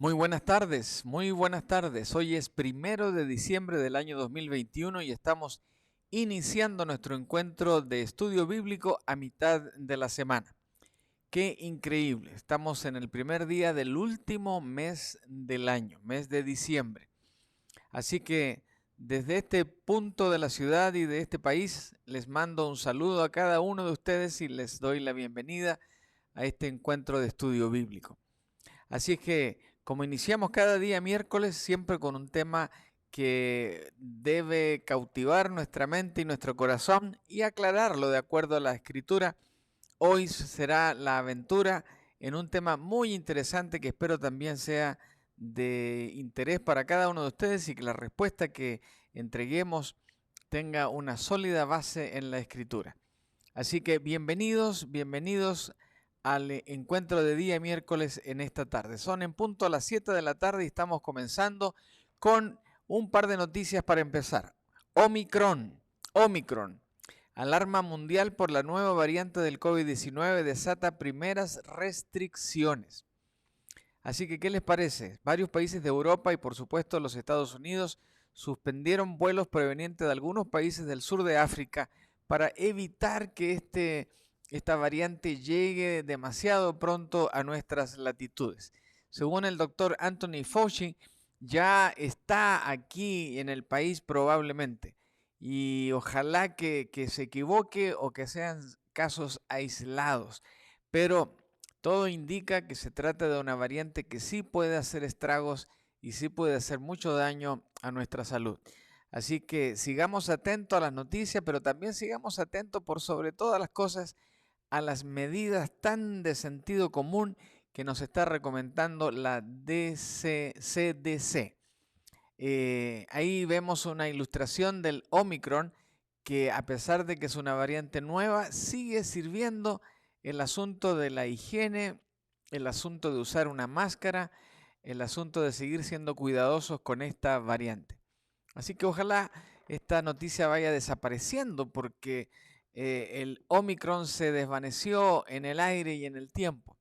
Muy buenas tardes, muy buenas tardes. Hoy es 1 de diciembre del año 2021 y estamos iniciando nuestro encuentro de estudio bíblico a mitad de la semana. Qué increíble, estamos en el primer día del último mes del año, mes de diciembre. Así que desde este punto de la ciudad y de este país les mando un saludo a cada uno de ustedes y les doy la bienvenida a este encuentro de estudio bíblico. Así es que, como iniciamos cada día miércoles, siempre con un tema que debe cautivar nuestra mente y nuestro corazón y aclararlo de acuerdo a la escritura, hoy será la aventura en un tema muy interesante que espero también sea de interés para cada uno de ustedes y que la respuesta que entreguemos tenga una sólida base en la escritura. Así que bienvenidos, bienvenidos al encuentro de día miércoles en esta tarde. Son en punto a las 7 de la tarde y estamos comenzando con un par de noticias para empezar. Omicron. Alarma mundial por la nueva variante del COVID-19 desata primeras restricciones. Así que, ¿qué les parece? Varios países de Europa y por supuesto los Estados Unidos suspendieron vuelos provenientes de algunos países del sur de África para evitar que esta variante llegue demasiado pronto a nuestras latitudes. Según el doctor Anthony Fauci, ya está aquí en el país probablemente y ojalá que se equivoque o que sean casos aislados, pero todo indica que se trata de una variante que sí puede hacer estragos y sí puede hacer mucho daño a nuestra salud. Así que sigamos atentos a las noticias, pero también sigamos atentos por sobre todas las cosas a las medidas tan de sentido común que nos está recomendando la CDC. Ahí vemos una ilustración del Omicron que, a pesar de que es una variante nueva, sigue sirviendo el asunto de la higiene, el asunto de usar una máscara, el asunto de seguir siendo cuidadosos con esta variante. Así que ojalá esta noticia vaya desapareciendo porque el Omicron se desvaneció en el aire y en el tiempo.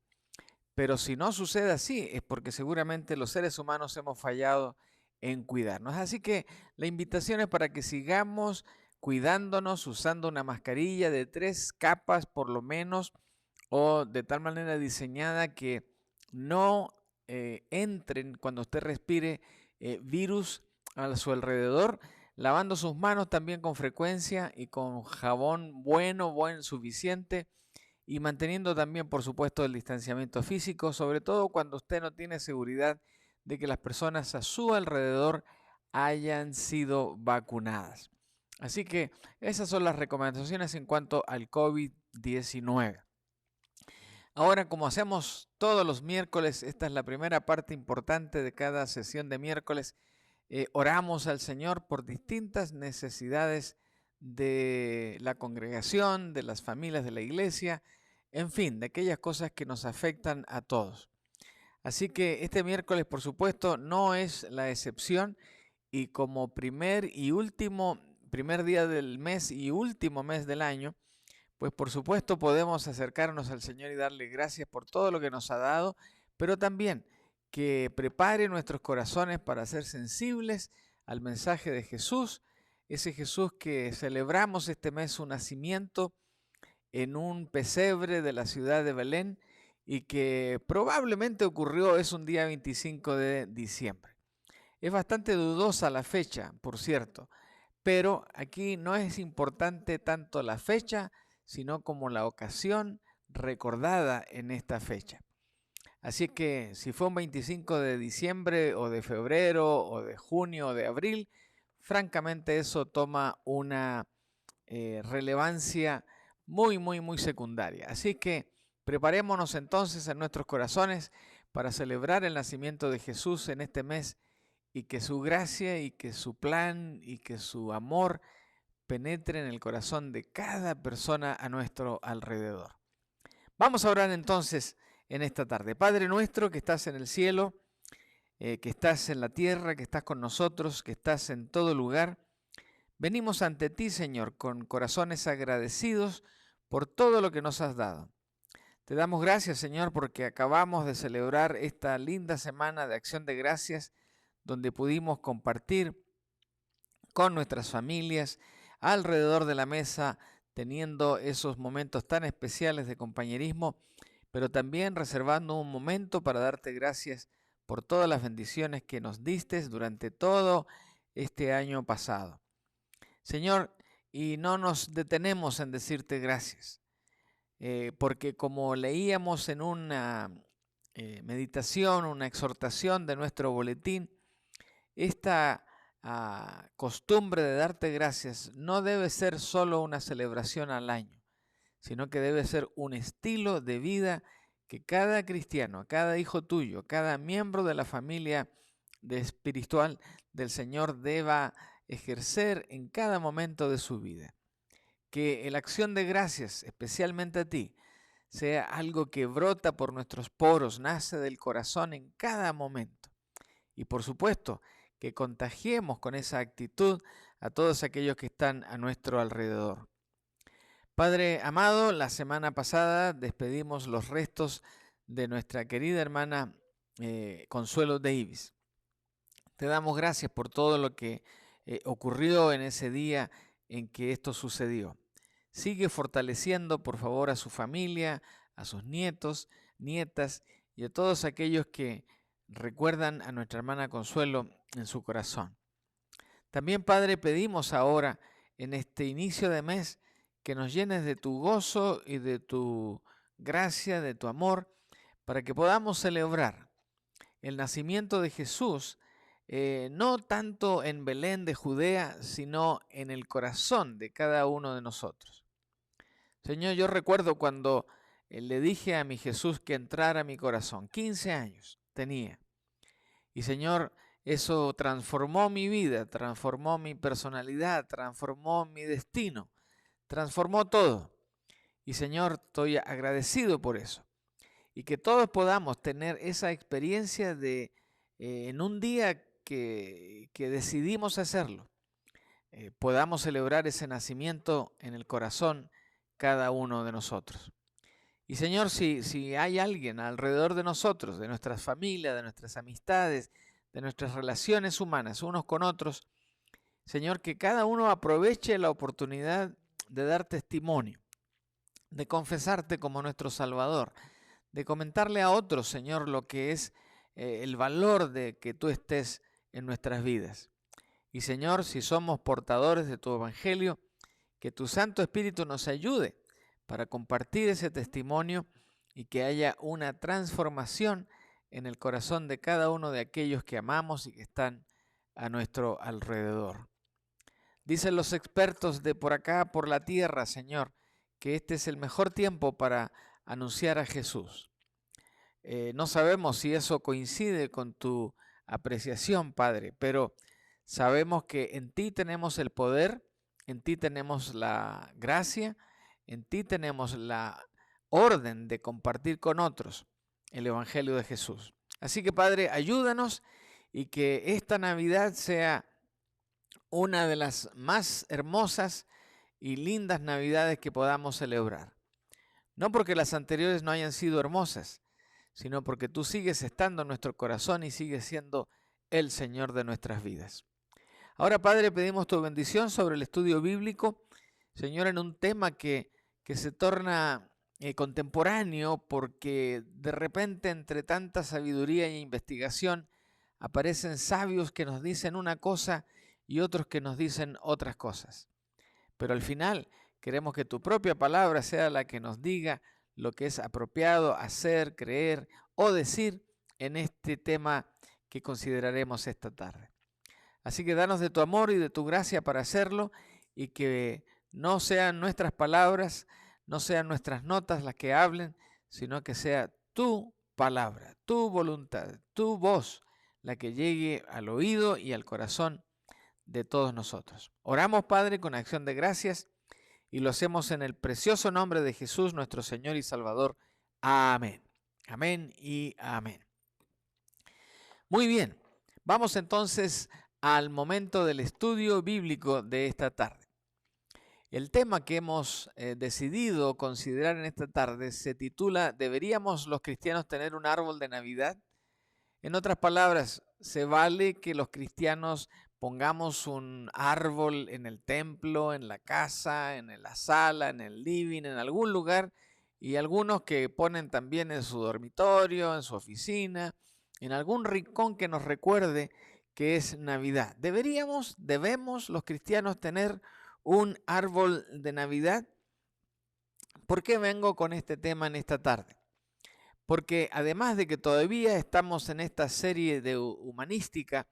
Pero si no sucede así, es porque seguramente los seres humanos hemos fallado en cuidarnos. Así que la invitación es para que sigamos cuidándonos usando una mascarilla de 3 capas por lo menos, o de tal manera diseñada que no entren cuando usted respire virus a su alrededor, lavando sus manos también con frecuencia y con jabón buen suficiente, y manteniendo también, por supuesto, el distanciamiento físico, sobre todo cuando usted no tiene seguridad de que las personas a su alrededor hayan sido vacunadas. Así que esas son las recomendaciones en cuanto al COVID-19. Ahora, como hacemos todos los miércoles, esta es la primera parte importante de cada sesión de miércoles, oramos al Señor por distintas necesidades de la congregación, de las familias de la iglesia, en fin, de aquellas cosas que nos afectan a todos. Así que este miércoles, por supuesto, no es la excepción y como primer día del mes y último mes del año, pues por supuesto podemos acercarnos al Señor y darle gracias por todo lo que nos ha dado, pero también que prepare nuestros corazones para ser sensibles al mensaje de Jesús, ese Jesús que celebramos este mes su nacimiento en un pesebre de la ciudad de Belén y que probablemente es un día 25 de diciembre. Es bastante dudosa la fecha, por cierto, pero aquí no es importante tanto la fecha, sino como la ocasión recordada en esta fecha. Así que si fue un 25 de diciembre o de febrero o de junio o de abril, francamente eso toma una relevancia muy secundaria. Así que preparémonos entonces en nuestros corazones para celebrar el nacimiento de Jesús en este mes y que su gracia y que su plan y que su amor penetre en el corazón de cada persona a nuestro alrededor. Vamos a orar entonces en esta tarde. Padre nuestro que estás en el cielo, que estás en la tierra, que estás con nosotros, que estás en todo lugar, venimos ante ti, Señor, con corazones agradecidos por todo lo que nos has dado. Te damos gracias, Señor, porque acabamos de celebrar esta linda semana de Acción de Gracias, donde pudimos compartir con nuestras familias alrededor de la mesa, teniendo esos momentos tan especiales de compañerismo, pero también reservando un momento para darte gracias por todas las bendiciones que nos diste durante todo este año pasado. Señor, y no nos detenemos en decirte gracias, porque como leíamos en una meditación, una exhortación de nuestro boletín, esta costumbre de darte gracias no debe ser solo una celebración al año, sino que debe ser un estilo de vida que cada cristiano, cada hijo tuyo, cada miembro de la familia espiritual del Señor deba ejercer en cada momento de su vida. Que la acción de gracias, especialmente a ti, sea algo que brota por nuestros poros, nace del corazón en cada momento. Y por supuesto, que contagiemos con esa actitud a todos aquellos que están a nuestro alrededor. Padre amado, la semana pasada despedimos los restos de nuestra querida hermana Consuelo Davis. Te damos gracias por todo lo que ocurrió en ese día en que esto sucedió. Sigue fortaleciendo, por favor, a su familia, a sus nietos, nietas y a todos aquellos que recuerdan a nuestra hermana Consuelo en su corazón. También, Padre, pedimos ahora, en este inicio de mes, que nos llenes de tu gozo y de tu gracia, de tu amor, para que podamos celebrar el nacimiento de Jesús, no tanto en Belén de Judea, sino en el corazón de cada uno de nosotros. Señor, yo recuerdo cuando le dije a mi Jesús que entrara a mi corazón. 15 años tenía. Y Señor, eso transformó mi vida, transformó mi personalidad, transformó mi destino, transformó todo. Y Señor, estoy agradecido por eso. Y que todos podamos tener esa experiencia de en un día que decidimos hacerlo, podamos celebrar ese nacimiento en el corazón cada uno de nosotros. Y Señor, si hay alguien alrededor de nosotros, de nuestras familias, de nuestras amistades, de nuestras relaciones humanas unos con otros, Señor, que cada uno aproveche la oportunidad de dar testimonio, de confesarte como nuestro Salvador, de comentarle a otros, Señor, lo que es el valor de que tú estés en nuestras vidas. Y Señor, si somos portadores de tu Evangelio, que tu Santo Espíritu nos ayude para compartir ese testimonio y que haya una transformación en el corazón de cada uno de aquellos que amamos y que están a nuestro alrededor. Dicen los expertos de por acá, por la tierra, Señor, que este es el mejor tiempo para anunciar a Jesús. No sabemos si eso coincide con tu apreciación, Padre, pero sabemos que en ti tenemos el poder, en ti tenemos la gracia, en ti tenemos la orden de compartir con otros el Evangelio de Jesús. Así que, Padre, ayúdanos y que esta Navidad sea una de las más hermosas y lindas Navidades que podamos celebrar. No porque las anteriores no hayan sido hermosas, sino porque tú sigues estando en nuestro corazón y sigues siendo el Señor de nuestras vidas. Ahora, Padre, pedimos tu bendición sobre el estudio bíblico, Señor, en un tema que se torna contemporáneo, porque de repente entre tanta sabiduría e investigación aparecen sabios que nos dicen una cosa y otros que nos dicen otras cosas. Pero al final queremos que tu propia palabra sea la que nos diga lo que es apropiado hacer, creer o decir en este tema que consideraremos esta tarde. Así que danos de tu amor y de tu gracia para hacerlo, y que no sean nuestras palabras, no sean nuestras notas las que hablen, sino que sea tu palabra, tu voluntad, tu voz la que llegue al oído y al corazón de todos nosotros. Oramos, Padre, con acción de gracias, y lo hacemos en el precioso nombre de Jesús, nuestro Señor y Salvador. Amén. Amén y amén. Muy bien, vamos entonces al momento del estudio bíblico de esta tarde. El tema que hemos decidido considerar en esta tarde se titula ¿Deberíamos los cristianos tener un árbol de Navidad? En otras palabras, ¿se vale que los cristianos pongamos un árbol en el templo, en la casa, en la sala, en el living, en algún lugar? Y algunos que ponen también en su dormitorio, en su oficina, en algún rincón que nos recuerde que es Navidad. ¿Debemos los cristianos tener un árbol de Navidad? ¿Por qué vengo con este tema en esta tarde? Porque además de que todavía estamos en esta serie de humanística,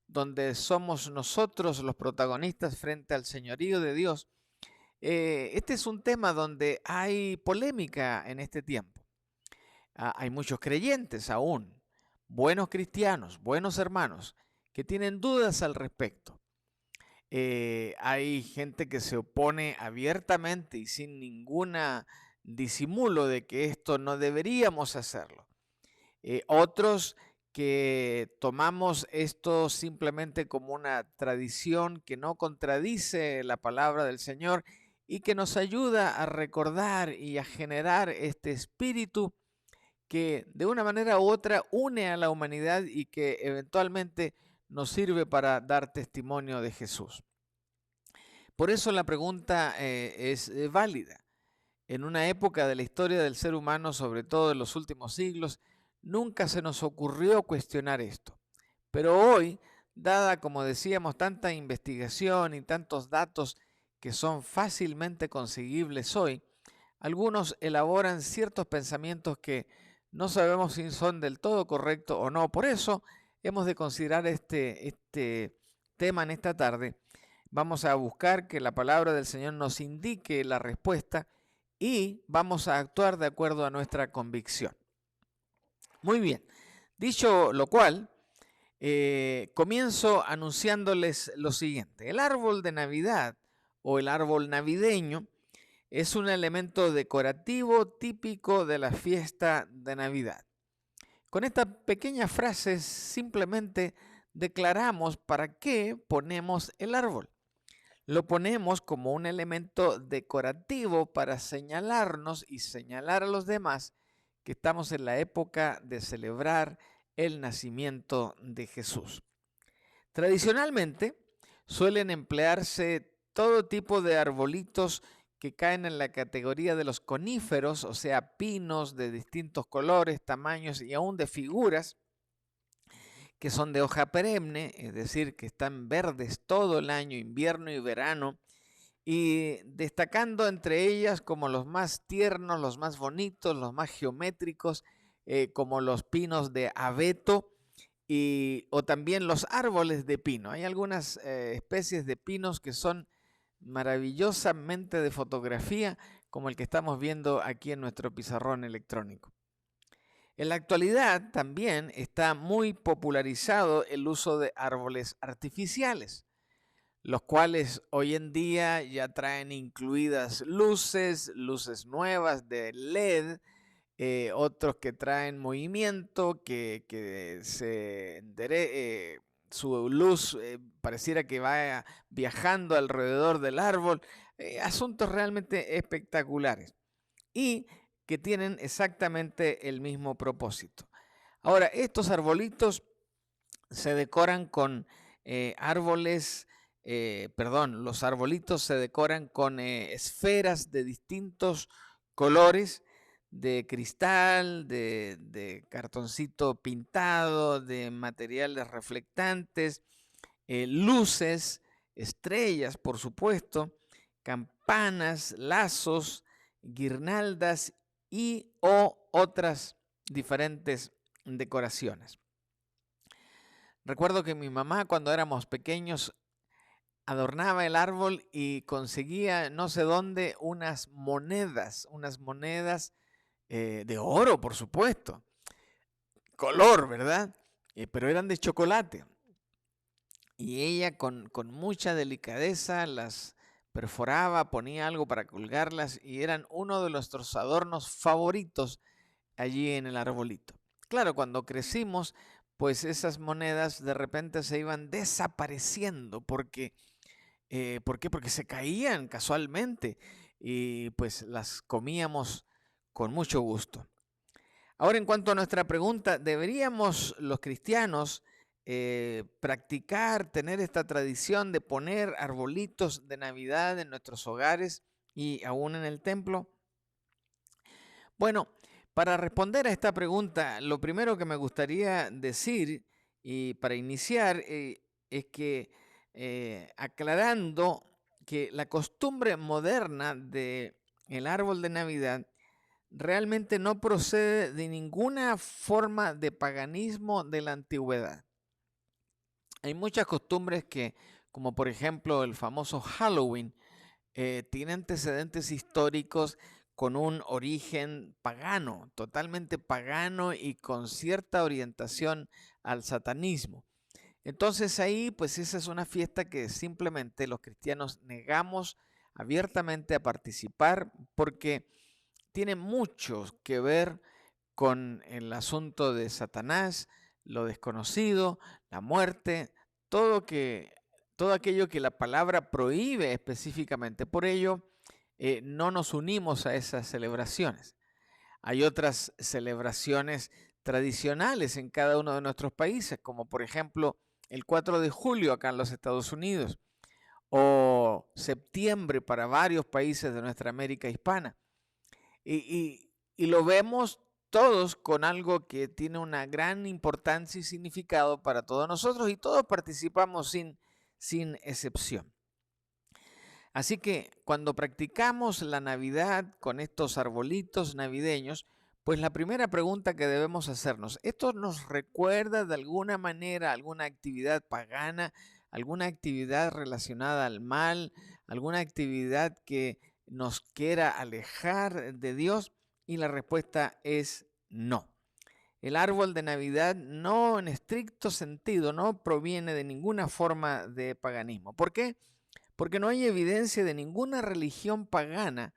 donde somos nosotros los protagonistas frente al señorío de Dios, este es un tema donde hay polémica en este tiempo. Hay muchos creyentes aún, buenos cristianos, buenos hermanos, que tienen dudas al respecto. Hay gente que se opone abiertamente y sin ninguna disimulo de que esto no deberíamos hacerlo. Otros que tomamos esto simplemente como una tradición que no contradice la palabra del Señor y que nos ayuda a recordar y a generar este espíritu que de una manera u otra une a la humanidad y que eventualmente nos sirve para dar testimonio de Jesús. Por eso la pregunta es válida. En una época de la historia del ser humano, sobre todo en los últimos siglos, nunca se nos ocurrió cuestionar esto. Pero hoy, dada, como decíamos, tanta investigación y tantos datos que son fácilmente conseguibles hoy, algunos elaboran ciertos pensamientos que no sabemos si son del todo correctos o no. Por eso hemos de considerar este tema en esta tarde. Vamos a buscar que la palabra del Señor nos indique la respuesta y vamos a actuar de acuerdo a nuestra convicción. Muy bien, dicho lo cual, comienzo anunciándoles lo siguiente. El árbol de Navidad o el árbol navideño es un elemento decorativo típico de la fiesta de Navidad. Con esta pequeña frase simplemente declaramos para qué ponemos el árbol. Lo ponemos como un elemento decorativo para señalarnos y señalar a los demás que estamos en la época de celebrar el nacimiento de Jesús. Tradicionalmente suelen emplearse todo tipo de arbolitos que caen en la categoría de los coníferos, o sea, pinos de distintos colores, tamaños y aún de figuras, que son de hoja perenne, es decir, que están verdes todo el año, invierno y verano, y destacando entre ellas como los más tiernos, los más bonitos, los más geométricos, como los pinos de abeto o también los árboles de pino. Hay algunas especies de pinos que son maravillosamente de fotografía, como el que estamos viendo aquí en nuestro pizarrón electrónico. En la actualidad también está muy popularizado el uso de árboles artificiales, los cuales hoy en día ya traen incluidas luces nuevas de LED, otros que traen movimiento, que su luz pareciera que va viajando alrededor del árbol, asuntos realmente espectaculares y que tienen exactamente el mismo propósito. Ahora, estos arbolitos se decoran con los arbolitos se decoran con esferas de distintos colores, de cristal, de cartoncito pintado, de materiales reflectantes, luces, estrellas, por supuesto, campanas, lazos, guirnaldas o otras diferentes decoraciones. Recuerdo que mi mamá, cuando éramos pequeños, adornaba el árbol y conseguía no sé dónde unas monedas de oro, por supuesto, color, ¿verdad? Pero eran de chocolate. Y ella con mucha delicadeza las perforaba, ponía algo para colgarlas y eran uno de nuestros adornos favoritos allí en el arbolito. Claro, cuando crecimos, pues esas monedas de repente se iban desapareciendo porque ¿Por qué? Porque se caían casualmente y pues las comíamos con mucho gusto. Ahora, en cuanto a nuestra pregunta, ¿deberíamos los cristianos practicar, tener esta tradición de poner arbolitos de Navidad en nuestros hogares y aún en el templo? Bueno, para responder a esta pregunta, lo primero que me gustaría decir y para iniciar es que aclarando que la costumbre moderna de el árbol de Navidad realmente no procede de ninguna forma de paganismo de la antigüedad. Hay muchas costumbres que, como por ejemplo el famoso Halloween, tiene antecedentes históricos con un origen pagano, totalmente pagano y con cierta orientación al satanismo. Entonces ahí, pues esa es una fiesta que simplemente los cristianos negamos abiertamente a participar porque tiene mucho que ver con el asunto de Satanás, lo desconocido, la muerte, todo aquello que la palabra prohíbe específicamente. Por ello, no nos unimos a esas celebraciones. Hay otras celebraciones tradicionales en cada uno de nuestros países, como por ejemplo el 4 de julio acá en los Estados Unidos, o septiembre para varios países de nuestra América hispana. Y lo vemos todos con algo que tiene una gran importancia y significado para todos nosotros y todos participamos sin excepción. Así que cuando practicamos la Navidad con estos arbolitos navideños, pues la primera pregunta que debemos hacernos, ¿esto nos recuerda de alguna manera alguna actividad pagana, alguna actividad relacionada al mal, alguna actividad que nos quiera alejar de Dios? Y la respuesta es no. El árbol de Navidad no en estricto sentido, no proviene de ninguna forma de paganismo. ¿Por qué? Porque no hay evidencia de ninguna religión pagana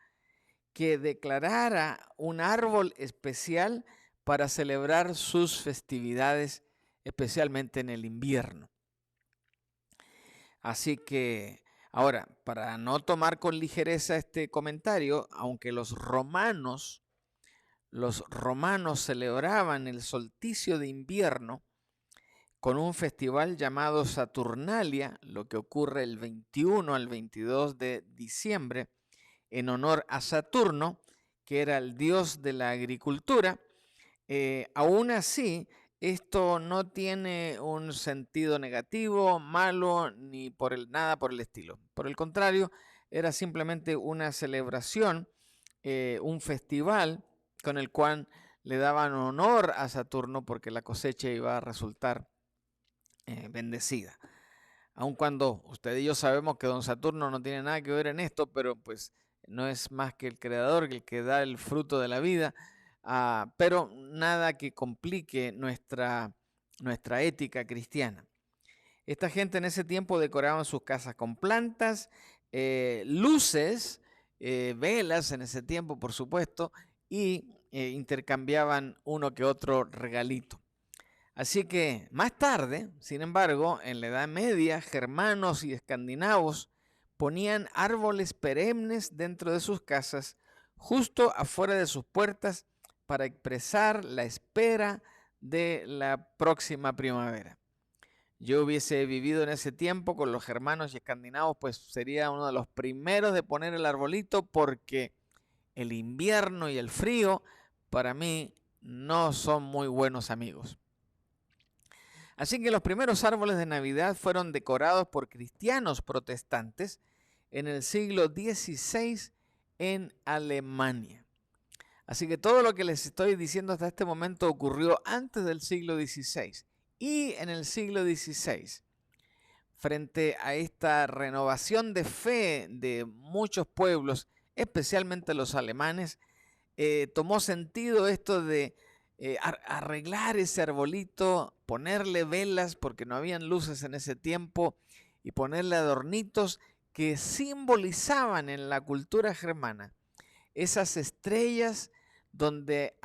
que declarara un árbol especial para celebrar sus festividades, especialmente en el invierno. Así que, ahora, para no tomar con ligereza este comentario, aunque los romanos celebraban el solsticio de invierno con un festival llamado Saturnalia, lo que ocurre el 21 al 22 de diciembre, en honor a Saturno, que era el dios de la agricultura. Aún así, esto no tiene un sentido negativo, malo, ni nada por el estilo. Por el contrario, era simplemente una celebración, un festival con el cual le daban honor a Saturno porque la cosecha iba a resultar bendecida. Aun cuando usted y yo sabemos que don Saturno no tiene nada que ver en esto, pero pues no es más que el creador, el que da el fruto de la vida, pero nada que complique nuestra ética cristiana. Esta gente en ese tiempo decoraban sus casas con plantas, luces, velas en ese tiempo, por supuesto, y intercambiaban uno que otro regalito. Así que más tarde, sin embargo, en la Edad Media, germanos y escandinavos ponían árboles perennes dentro de sus casas, justo afuera de sus puertas, para expresar la espera de la próxima primavera. Yo hubiese vivido en ese tiempo con los germanos y escandinavos, pues sería uno de los primeros de poner el arbolito porque el invierno y el frío para mí no son muy buenos amigos. Así que los primeros árboles de Navidad fueron decorados por cristianos protestantes en el siglo XVI en Alemania. Así que todo lo que les estoy diciendo hasta este momento ocurrió antes del siglo XVI. Y en el siglo XVI, frente a esta renovación de fe de muchos pueblos, especialmente los alemanes, tomó sentido esto de arreglar ese arbolito, ponerle velas porque no habían luces en ese tiempo y ponerle adornitos que simbolizaban en la cultura germana esas estrellas donde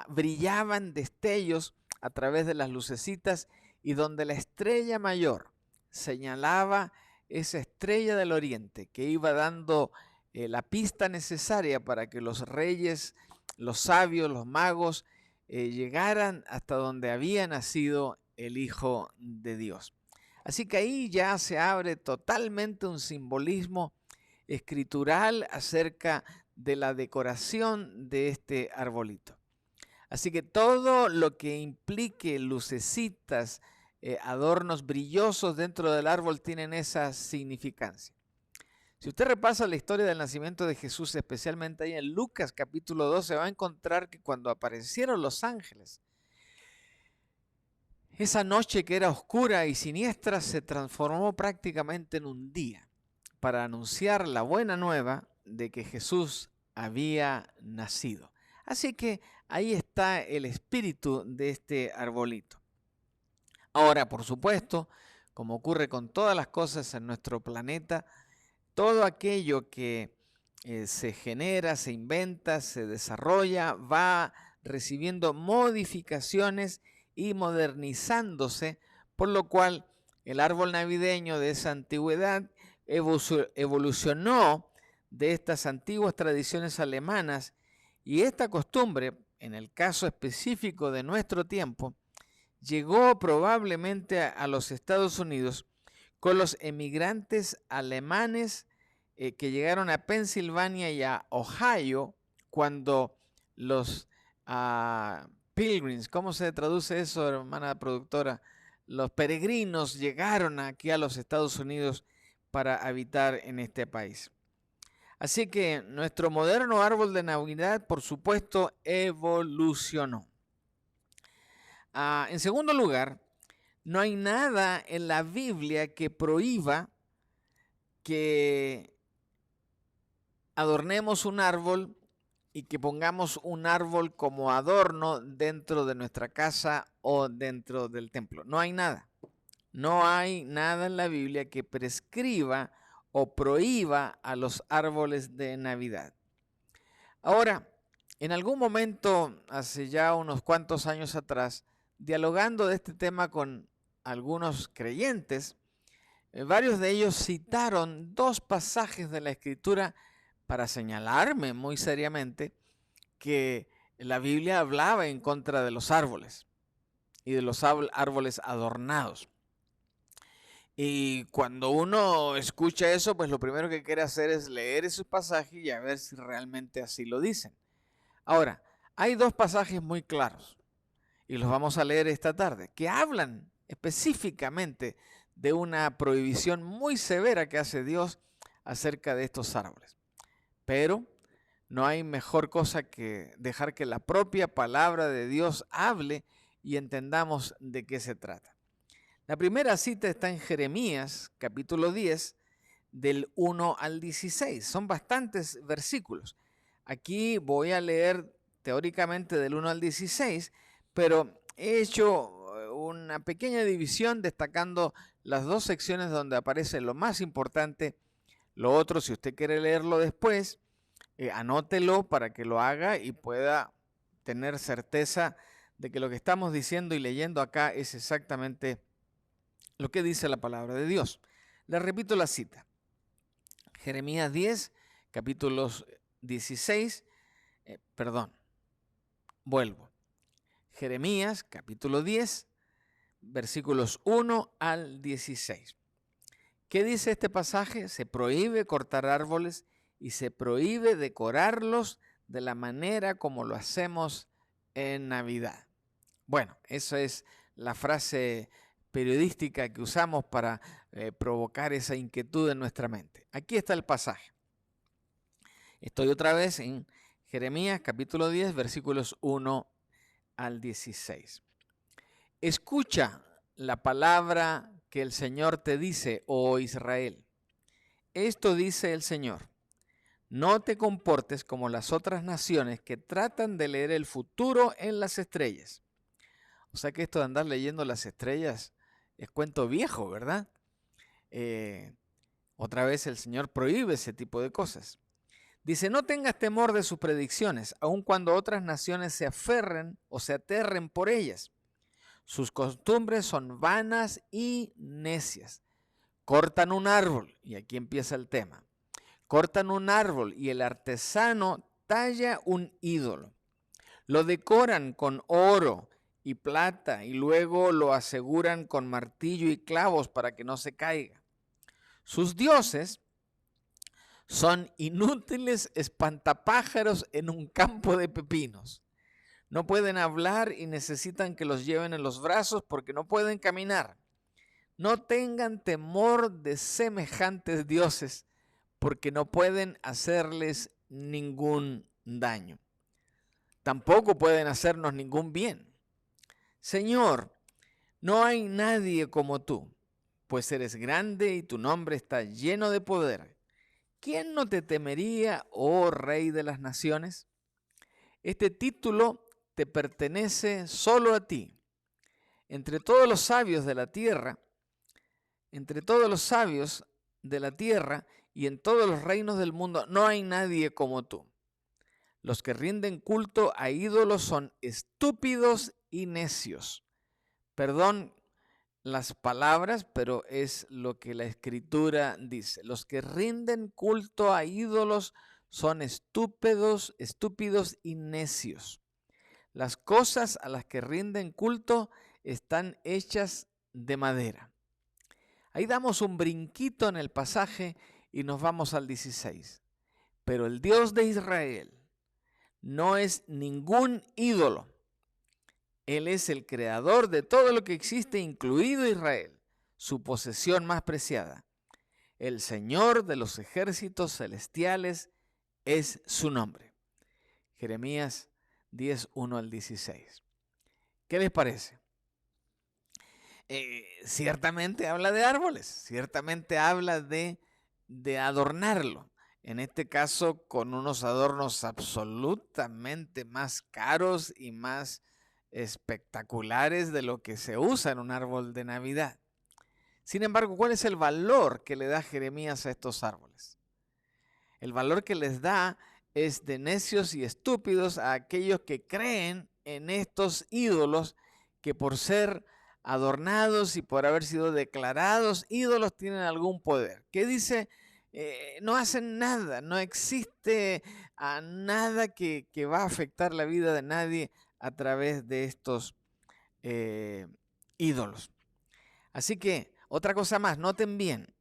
brillaban destellos a través de las lucecitas y donde la estrella mayor señalaba esa estrella del oriente que iba dando la pista necesaria para que los reyes, los sabios, los magos llegaran hasta donde había nacido el Hijo de Dios. Así que ahí ya se abre totalmente un simbolismo escritural acerca de la decoración de este arbolito. Así que todo lo que implique lucecitas, adornos brillosos dentro del árbol tienen esa significancia. Si usted repasa la historia del nacimiento de Jesús, especialmente ahí en Lucas capítulo 12, va a encontrar que cuando aparecieron los ángeles, esa noche que era oscura y siniestra se transformó prácticamente en un día para anunciar la buena nueva de que Jesús había nacido. Así que ahí está el espíritu de este arbolito. Ahora, por supuesto, como ocurre con todas las cosas en nuestro planeta, todo aquello que se genera, se inventa, se desarrolla, va recibiendo modificaciones y modernizándose, por lo cual el árbol navideño de esa antigüedad evolucionó de estas antiguas tradiciones alemanas, y esta costumbre, en el caso específico de nuestro tiempo, llegó probablemente a los Estados Unidos con los emigrantes alemanes que llegaron a Pensilvania y a Ohio cuando los pilgrims, ¿cómo se traduce eso, hermana productora? Los peregrinos llegaron aquí a los Estados Unidos para habitar en este país. Así que nuestro moderno árbol de Navidad, por supuesto, evolucionó. En segundo lugar, no hay nada en la Biblia que prohíba que adornemos un árbol y que pongamos un árbol como adorno dentro de nuestra casa o dentro del templo. No hay nada. No hay nada en la Biblia que prescriba o prohíba a los árboles de Navidad. Ahora, en algún momento, hace ya unos cuantos años atrás, dialogando de este tema con algunos creyentes, varios de ellos citaron dos pasajes de la Escritura para señalarme muy seriamente que la Biblia hablaba en contra de los árboles y de los árboles adornados. Y cuando uno escucha eso, pues lo primero que quiere hacer es leer esos pasajes y a ver si realmente así lo dicen. Ahora, hay dos pasajes muy claros, y los vamos a leer esta tarde, que hablan específicamente de una prohibición muy severa que hace Dios acerca de estos árboles. Pero no hay mejor cosa que dejar que la propia palabra de Dios hable y entendamos de qué se trata. La primera cita está en Jeremías, capítulo 10, del 1 al 16. Son bastantes versículos. Aquí voy a leer teóricamente del 1 al 16, pero he hecho una pequeña división destacando las dos secciones donde aparece lo más importante. Lo otro, si usted quiere leerlo después, anótelo para que lo haga y pueda tener certeza de que lo que estamos diciendo y leyendo acá es exactamente lo que dice la palabra de Dios. Le repito la cita. Jeremías 10, capítulos 16, vuelvo. Jeremías, capítulo 10, versículos 1 al 16. ¿Qué dice este pasaje? Se prohíbe cortar árboles y se prohíbe decorarlos de la manera como lo hacemos en Navidad. Bueno, eso es la frase periodística que usamos para provocar esa inquietud en nuestra mente. Aquí está el pasaje. Estoy otra vez en Jeremías capítulo 10, versículos 1 al 16. Escucha la palabra que el Señor te dice, oh Israel. Esto dice el Señor: no te comportes como las otras naciones que tratan de leer el futuro en las estrellas. O sea que esto de andar leyendo las estrellas es cuento viejo, ¿verdad? Otra vez el Señor prohíbe ese tipo de cosas. Dice, no tengas temor de sus predicciones, aun cuando otras naciones se aferren o se aterren por ellas. Sus costumbres son vanas y necias. cortan un árbol, y aquí empieza el tema. Cortan un árbol y el artesano talla un ídolo. Lo decoran con oro y plata y luego lo aseguran con martillo y clavos para que no se caiga. Sus dioses son inútiles espantapájaros en un campo de pepinos. No pueden hablar y necesitan que los lleven en los brazos porque no pueden caminar. No tengan temor de semejantes dioses porque no pueden hacerles ningún daño. Tampoco pueden hacernos ningún bien. Señor, no hay nadie como tú, pues eres grande y tu nombre está lleno de poder. ¿Quién no te temería, oh Rey de las Naciones? Este título te pertenece solo a ti. Entre todos los sabios de la tierra, y en todos los reinos del mundo, no hay nadie como tú. Los que rinden culto a ídolos son estúpidos y necios. Perdón las palabras, pero es lo que la Escritura dice. Los que rinden culto a ídolos son estúpidos y necios. Las cosas a las que rinden culto están hechas de madera. Ahí damos un brinquito en el pasaje y nos vamos al 16. Pero el Dios de Israel no es ningún ídolo. Él es el creador de todo lo que existe, incluido Israel, su posesión más preciada. El Señor de los ejércitos celestiales es su nombre. Jeremías 10, 1 al 16. ¿Qué les parece? Ciertamente habla de árboles, ciertamente habla de adornarlo. En este caso, con unos adornos absolutamente más caros y más espectaculares de lo que se usa en un árbol de Navidad. Sin embargo, ¿cuál es el valor que le da Jeremías a estos árboles? El valor que les da es de necios y estúpidos a aquellos que creen en estos ídolos que por ser adornados y por haber sido declarados ídolos tienen algún poder. ¿Qué dice? No hacen nada, no existe nada que va a afectar la vida de nadie a través de estos ídolos. Así que, otra cosa más, noten bien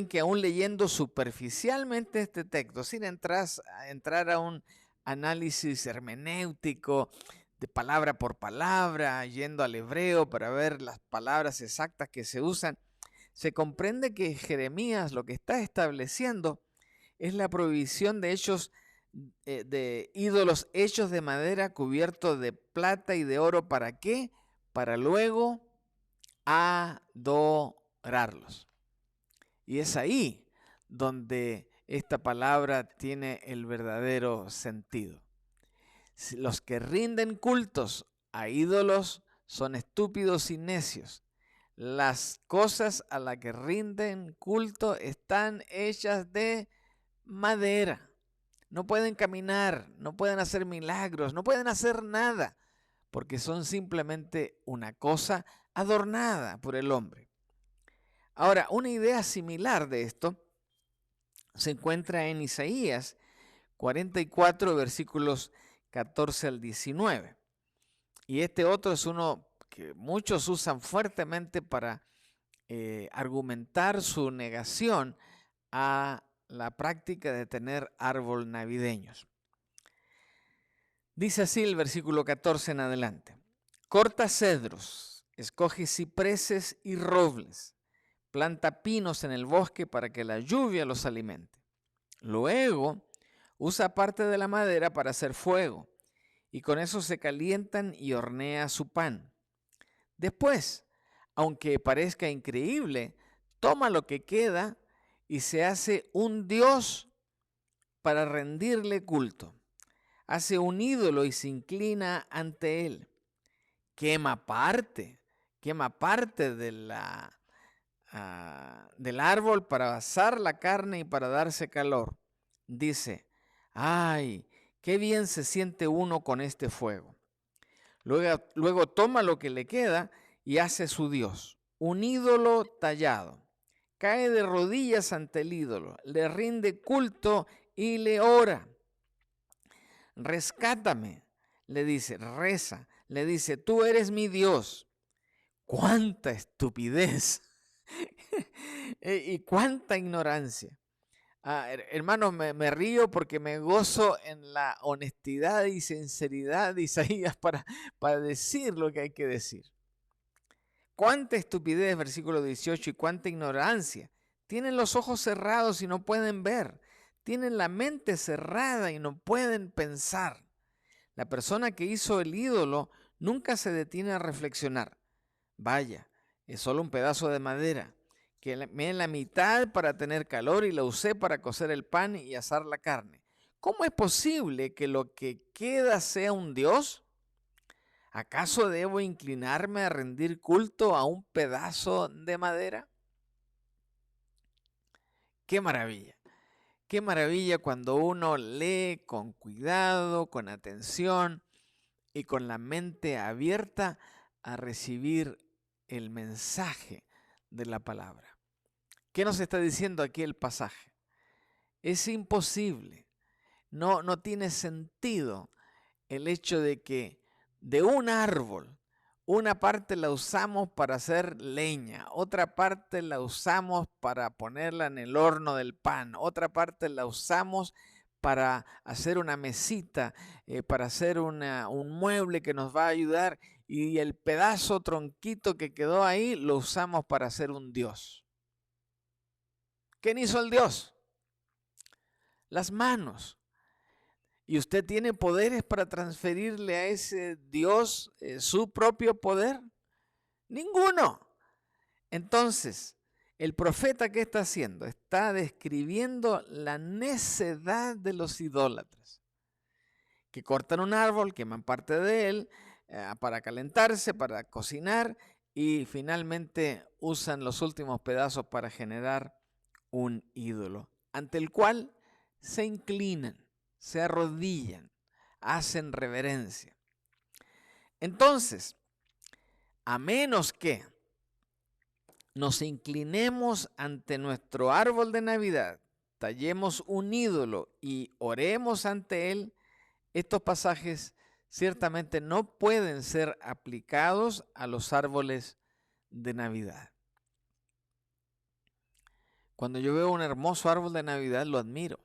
que aún leyendo superficialmente este texto, sin entrar a un análisis hermenéutico de palabra por palabra, yendo al hebreo para ver las palabras exactas que se usan, se comprende que Jeremías lo que está estableciendo es la prohibición de ídolos hechos de madera cubiertos de plata y de oro. ¿Para qué? Para luego adorarlos. Y es ahí donde esta palabra tiene el verdadero sentido. Los que rinden cultos a ídolos son estúpidos y necios. Las cosas a las que rinden culto están hechas de madera. No pueden caminar, no pueden hacer milagros, no pueden hacer nada, porque son simplemente una cosa adornada por el hombre. Ahora, una idea similar de esto se encuentra en Isaías 44, versículos 14 al 19. Y este otro es uno que muchos usan fuertemente para argumentar su negación a la práctica de tener árbol navideños. Dice así el versículo 14 en adelante: corta cedros, escoge cipreses y robles, planta pinos en el bosque para que la lluvia los alimente. Luego, usa parte de la madera para hacer fuego, y con eso se calientan y hornea su pan. Después, aunque parezca increíble, toma lo que queda y se hace un dios para rendirle culto. Hace un ídolo y se inclina ante él. Quema parte del árbol para asar la carne y para darse calor. Dice: ¡ay, qué bien se siente uno con este fuego! Luego toma lo que le queda y hace su dios, un ídolo tallado. cae de rodillas ante el ídolo, le rinde culto y le ora. Rescátame, le dice, reza, le dice, tú eres mi Dios. ¡Cuánta estupidez! Y cuánta ignorancia. Hermanos, me río porque me gozo en la honestidad y sinceridad de Isaías para decir lo que hay que decir. Cuánta estupidez, versículo 18, y cuánta ignorancia. Tienen los ojos cerrados y no pueden ver. Tienen la mente cerrada y no pueden pensar. La persona que hizo el ídolo nunca se detiene a reflexionar. Vaya, es solo un pedazo de madera que me en la mitad para tener calor y la usé para cocer el pan y asar la carne. ¿Cómo es posible que lo que queda sea un Dios? ¿Acaso debo inclinarme a rendir culto a un pedazo de madera? ¡Qué maravilla! ¡Qué maravilla cuando uno lee con cuidado, con atención y con la mente abierta a recibir el mensaje de la palabra! ¿Qué nos está diciendo aquí el pasaje? Es imposible, no tiene sentido el hecho de que de un árbol, una parte la usamos para hacer leña, otra parte la usamos para ponerla en el horno del pan, otra parte la usamos para hacer una mesita, para hacer un mueble que nos va a ayudar, y el pedazo tronquito que quedó ahí lo usamos para hacer un Dios. ¿Quién hizo el Dios? Las manos. ¿Y usted tiene poderes para transferirle a ese Dios su propio poder? Ninguno. Entonces, el profeta, ¿qué está haciendo? Está describiendo la necedad de los idólatras, que cortan un árbol, queman parte de él para calentarse, para cocinar, y finalmente usan los últimos pedazos para generar un ídolo, ante el cual se inclinan, se arrodillan, hacen reverencia. Entonces, a menos que nos inclinemos ante nuestro árbol de Navidad, tallemos un ídolo y oremos ante él, estos pasajes ciertamente no pueden ser aplicados a los árboles de Navidad. Cuando yo veo un hermoso árbol de Navidad, lo admiro.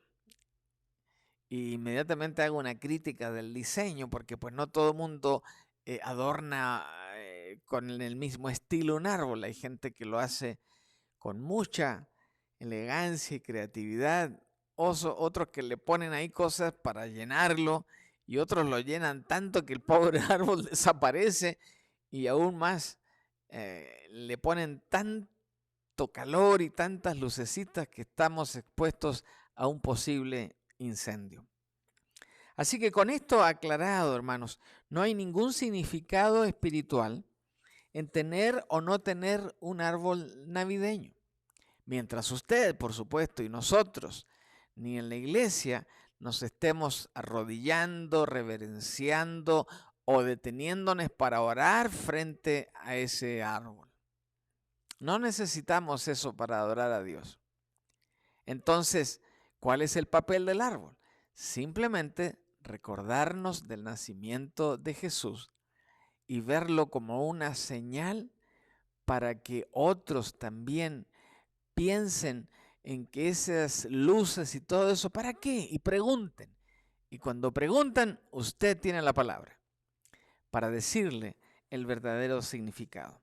Y inmediatamente hago una crítica del diseño, porque pues no todo el mundo adorna con el mismo estilo un árbol. Hay gente que lo hace con mucha elegancia y creatividad. Otros que le ponen ahí cosas para llenarlo, y otros lo llenan tanto que el pobre árbol desaparece, y aún más le ponen tanto calor y tantas lucecitas que estamos expuestos a un posible incendio. Así que con esto aclarado, hermanos, no hay ningún significado espiritual en tener o no tener un árbol navideño. Mientras usted, por supuesto, y nosotros, ni en la iglesia nos estemos arrodillando, reverenciando o deteniéndonos para orar frente a ese árbol. No necesitamos eso para adorar a Dios. Entonces, ¿cuál es el papel del árbol? Simplemente recordarnos del nacimiento de Jesús y verlo como una señal para que otros también piensen en que esas luces y todo eso, ¿para qué? Y pregunten. Y cuando preguntan, usted tiene la palabra para decirle el verdadero significado.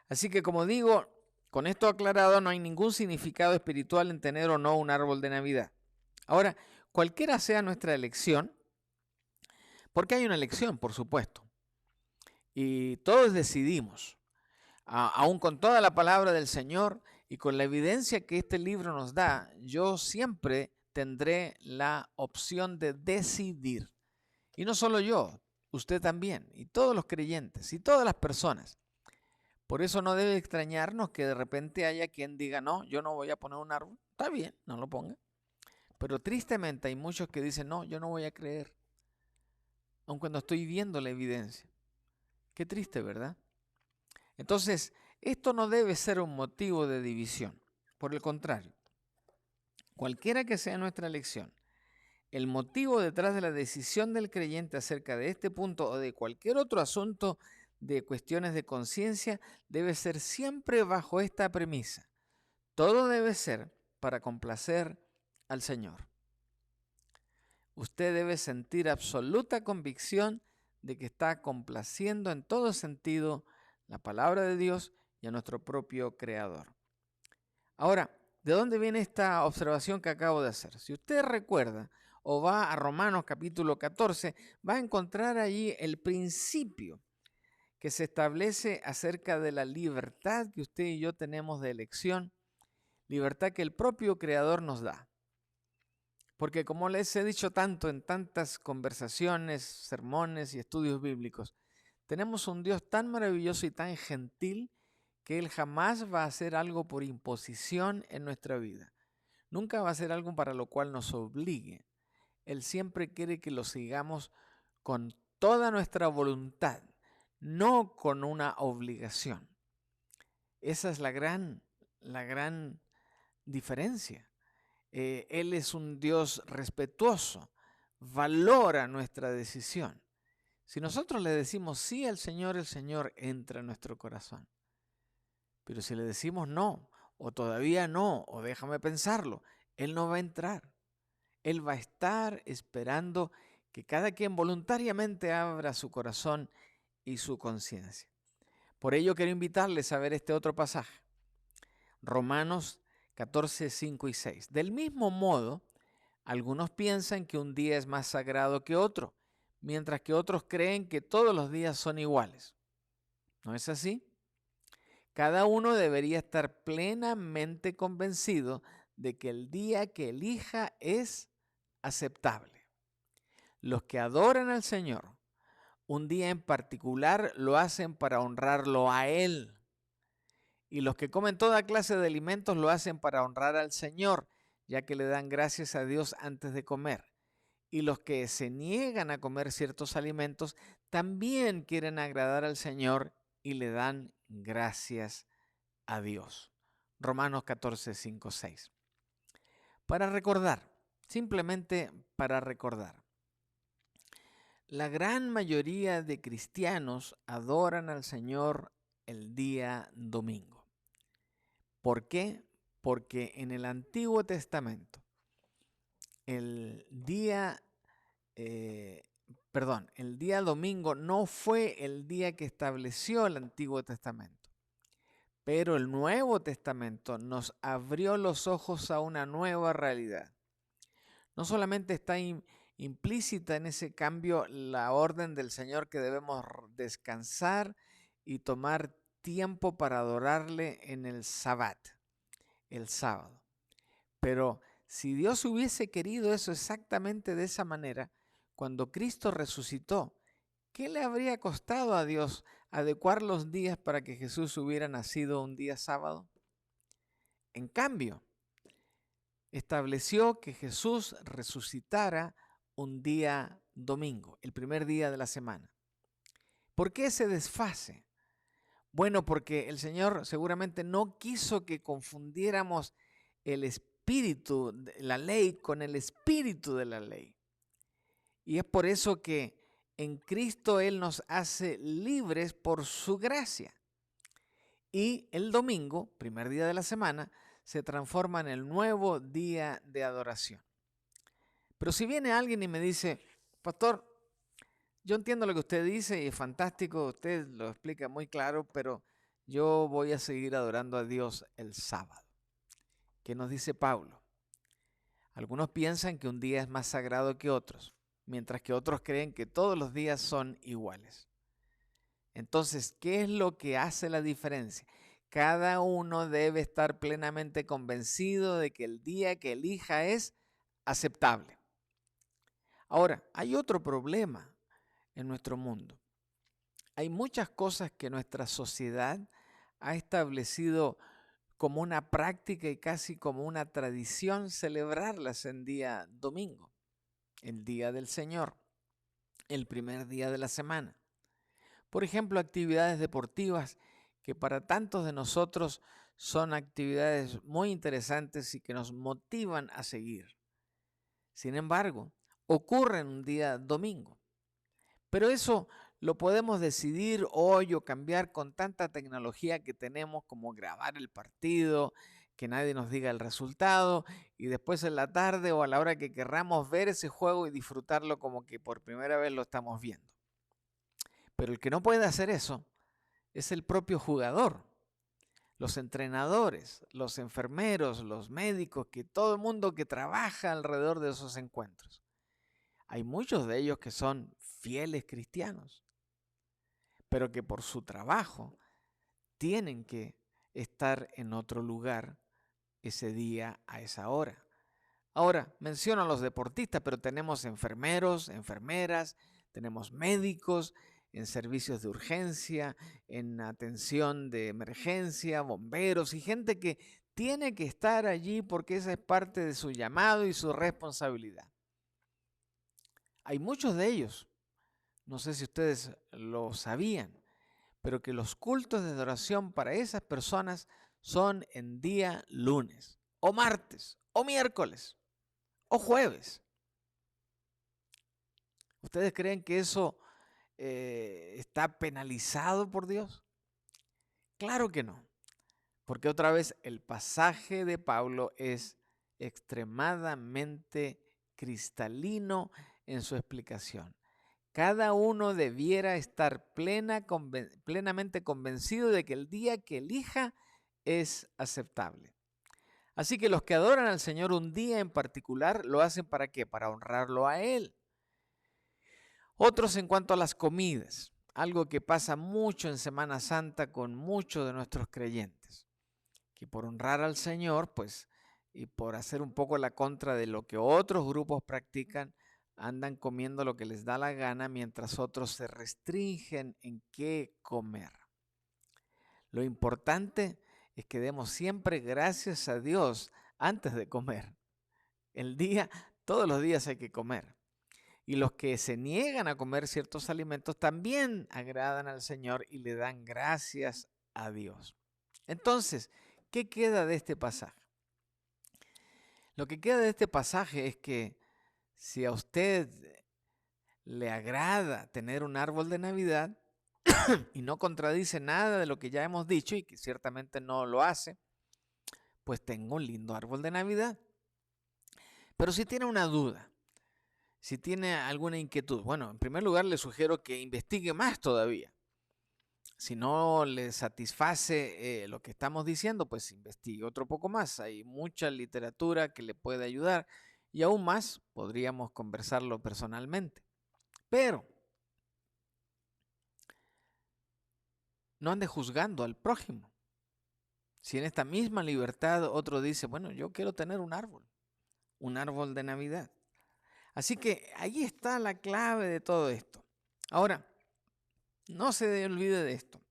Así que, como digo, con esto aclarado, no hay ningún significado espiritual en tener o no un árbol de Navidad. Ahora, cualquiera sea nuestra elección, porque hay una elección, por supuesto, y todos decidimos, aún con toda la palabra del Señor y con la evidencia que este libro nos da, yo siempre tendré la opción de decidir. Y no solo yo, usted también, y todos los creyentes, y todas las personas. Por eso no debe extrañarnos que de repente haya quien diga, no, yo no voy a poner un árbol. Está bien, no lo ponga. Pero tristemente hay muchos que dicen, no, yo no voy a creer, aun cuando estoy viendo la evidencia. Qué triste, ¿verdad? Entonces, Esto no debe ser un motivo de división. Por el contrario, cualquiera que sea nuestra elección, el motivo detrás de la decisión del creyente acerca de este punto o de cualquier otro asunto de cuestiones de conciencia debe ser siempre bajo esta premisa. Todo debe ser para complacer al Señor. Usted debe sentir absoluta convicción de que está complaciendo en todo sentido la palabra de Dios y a nuestro propio Creador. Ahora, ¿de dónde viene esta observación que acabo de hacer? Si usted recuerda o va a Romanos capítulo 14, va a encontrar allí el principio que se establece acerca de la libertad que usted y yo tenemos de elección, libertad que el propio Creador nos da. Porque como les he dicho tanto en tantas conversaciones, sermones y estudios bíblicos, tenemos un Dios tan maravilloso y tan gentil que Él jamás va a hacer algo por imposición en nuestra vida. Nunca va a hacer algo para lo cual nos obligue. Él siempre quiere que lo sigamos con toda nuestra voluntad, no con una obligación. Esa es la gran diferencia. Él es un Dios respetuoso, valora nuestra decisión. Si nosotros le decimos sí al Señor, el Señor entra en nuestro corazón. Pero si le decimos no, o todavía no, o déjame pensarlo, Él no va a entrar. Él va a estar esperando que cada quien voluntariamente abra su corazón y su conciencia. Por ello quiero invitarles a ver este otro pasaje. Romanos 14, 5 y 6. Del mismo modo, algunos piensan que un día es más sagrado que otro, mientras que otros creen que todos los días son iguales. ¿No es así? Cada uno debería estar plenamente convencido de que el día que elija es aceptable. Los que adoran al Señor, un día en particular lo hacen para honrarlo a Él. Y los que comen toda clase de alimentos lo hacen para honrar al Señor, ya que le dan gracias a Dios antes de comer. Y los que se niegan a comer ciertos alimentos también quieren agradar al Señor y le dan gracias a Dios. Romanos 14, 5, 6. Para recordar, simplemente para recordar. La gran mayoría de cristianos adoran al Señor el día domingo. ¿Por qué? Porque en el Antiguo Testamento, el día domingo no fue el día que estableció el Antiguo Testamento, pero el Nuevo Testamento nos abrió los ojos a una nueva realidad. No solamente está implícita en ese cambio la orden del Señor que debemos descansar y tomar tiempo para adorarle en el Sabbat, el sábado. Pero si Dios hubiese querido eso exactamente de esa manera, cuando Cristo resucitó, ¿qué le habría costado a Dios adecuar los días para que Jesús hubiera nacido un día sábado? En cambio, estableció que Jesús resucitara un día domingo, el primer día de la semana. ¿Por qué ese desfase? Bueno, porque el Señor seguramente no quiso que confundiéramos el espíritu de la ley con el espíritu de la ley. Y es por eso que en Cristo Él nos hace libres por su gracia. Y el domingo, primer día de la semana, se transforma en el nuevo día de adoración. Pero si viene alguien y me dice, pastor, yo entiendo lo que usted dice y es fantástico, usted lo explica muy claro, pero yo voy a seguir adorando a Dios el sábado. ¿Qué nos dice Pablo? Algunos piensan que un día es más sagrado que otros, mientras que otros creen que todos los días son iguales. Entonces, ¿qué es lo que hace la diferencia? Cada uno debe estar plenamente convencido de que el día que elija es aceptable. Ahora, hay otro problema en nuestro mundo. Hay muchas cosas que nuestra sociedad ha establecido como una práctica y casi como una tradición celebrarlas en día domingo, el día del Señor, el primer día de la semana. Por ejemplo, actividades deportivas que para tantos de nosotros son actividades muy interesantes y que nos motivan a seguir. Sin embargo, ocurre en un día domingo. Pero eso lo podemos decidir hoy o cambiar con tanta tecnología que tenemos, como grabar el partido, que nadie nos diga el resultado y después en la tarde o a la hora que querramos ver ese juego y disfrutarlo como que por primera vez lo estamos viendo. Pero el que no puede hacer eso es el propio jugador, los entrenadores, los enfermeros, los médicos, que todo el mundo que trabaja alrededor de esos encuentros. Hay muchos de ellos que son fieles cristianos, pero que por su trabajo tienen que estar en otro lugar ese día a esa hora. Ahora, menciono a los deportistas, pero tenemos enfermeros, enfermeras, tenemos médicos en servicios de urgencia, en atención de emergencia, bomberos y gente que tiene que estar allí porque esa es parte de su llamado y su responsabilidad. Hay muchos de ellos, no sé si ustedes lo sabían, pero que los cultos de adoración para esas personas son en día lunes, o martes, o miércoles, o jueves. ¿Ustedes creen que eso está penalizado por Dios? Claro que no, porque otra vez el pasaje de Pablo es extremadamente cristalino en su explicación. Cada uno debiera estar plenamente convencido de que el día que elija es aceptable. Así que los que adoran al Señor un día en particular, ¿lo hacen para qué? Para honrarlo a Él. Otros en cuanto a las comidas, algo que pasa mucho en Semana Santa con muchos de nuestros creyentes, que por honrar al Señor, pues, y por hacer un poco la contra de lo que otros grupos practican, andan comiendo lo que les da la gana mientras otros se restringen en qué comer. Lo importante es que demos siempre gracias a Dios antes de comer. Todos los días hay que comer. Y los que se niegan a comer ciertos alimentos también agradan al Señor y le dan gracias a Dios. Entonces, ¿qué queda de este pasaje? Lo que queda de este pasaje es que si a usted le agrada tener un árbol de Navidad y no contradice nada de lo que ya hemos dicho y que ciertamente no lo hace, pues tenga un lindo árbol de Navidad. Pero si tiene una duda, si tiene alguna inquietud, bueno, en primer lugar le sugiero que investigue más todavía. Si no le satisface lo que estamos diciendo, pues investigue otro poco más. Hay mucha literatura que le puede ayudar y aún más podríamos conversarlo personalmente. Pero no ande juzgando al prójimo. Si en esta misma libertad otro dice, bueno, yo quiero tener un árbol de Navidad. Así que ahí está la clave de todo esto. Ahora, no se olvide de esto.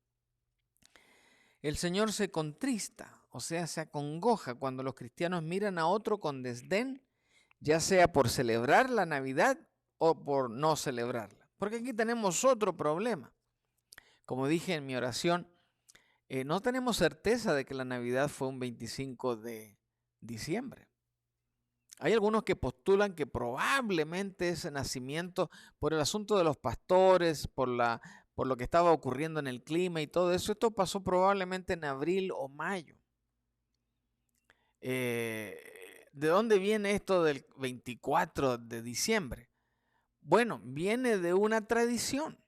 El Señor se contrista, o sea, se acongoja cuando los cristianos miran a otro con desdén, ya sea por celebrar la Navidad o por no celebrarla. Porque aquí tenemos otro problema. Como dije en mi oración, no tenemos certeza de que la Navidad fue un 25 de diciembre. Hay algunos que postulan que probablemente ese nacimiento, por el asunto de los pastores, por lo que estaba ocurriendo en el clima y todo eso, esto pasó probablemente en abril o mayo. ¿De dónde viene esto del 24 de diciembre? Bueno, viene de una tradición,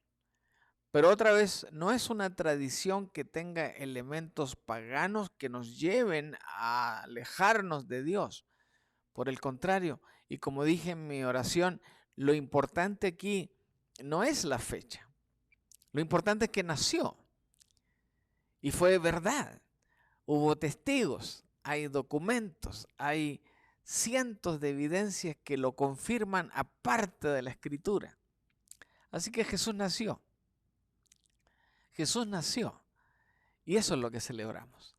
pero otra vez no es una tradición que tenga elementos paganos que nos lleven a alejarnos de Dios. Por el contrario, y como dije en mi oración, lo importante aquí no es la fecha. Lo importante es que nació y fue verdad. Hubo testigos, hay documentos, hay cientos de evidencias que lo confirman aparte de la Escritura. Así que Jesús nació. Jesús nació. Y eso es lo que celebramos.